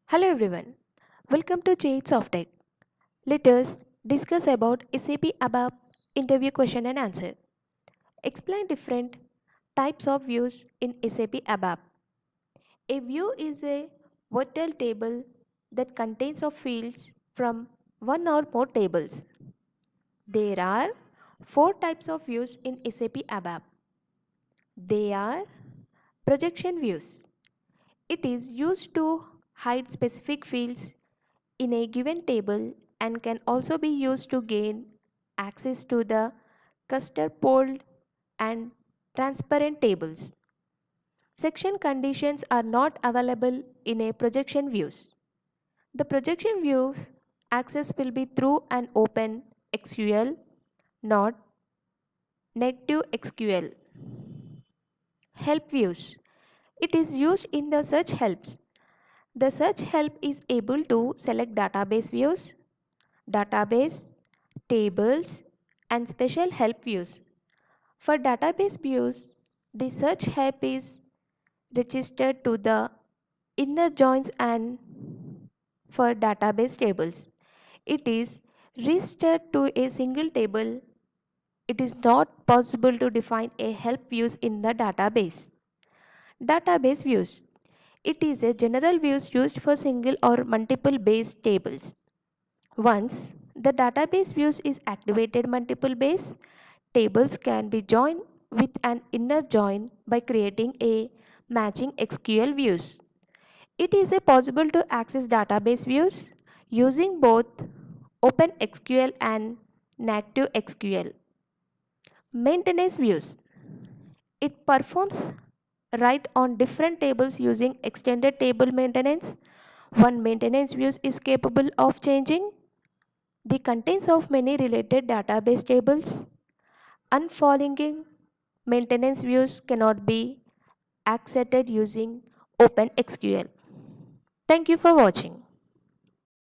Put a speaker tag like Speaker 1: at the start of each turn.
Speaker 1: Hello everyone, welcome to SOFTECH. Let us discuss about SAP ABAP interview question and answer. Explain different types of views in SAP ABAP. A view is a virtual table that contains of fields from one or more tables. There are four types of views in SAP ABAP. They are projection views. It is used to hide specific fields in a given table and can also be used to gain access to the custard pooled and transparent tables. Section conditions are not available in a projection views. The projection views access will be through an open SQL, not negative SQL. Help views. It is used in the search helps. The search help is able to select database views, database, tables, and special help views. For database views, the search help is registered to the inner joins, and for database tables, it is registered to a single table. It is not possible to define a help views in the database. Database views. It is a general views used for single or multiple base tables. Once the database views is activated, multiple base tables can be joined with an inner join by creating a matching SQL views. It is possible to access database views using both OpenSQL and native SQL. Maintenance views. It performs write on different tables using extended table maintenance. One maintenance views is capable of changing the contents of many related database tables. Unfollowing maintenance views cannot be accessed using OpenSQL. Thank you for watching.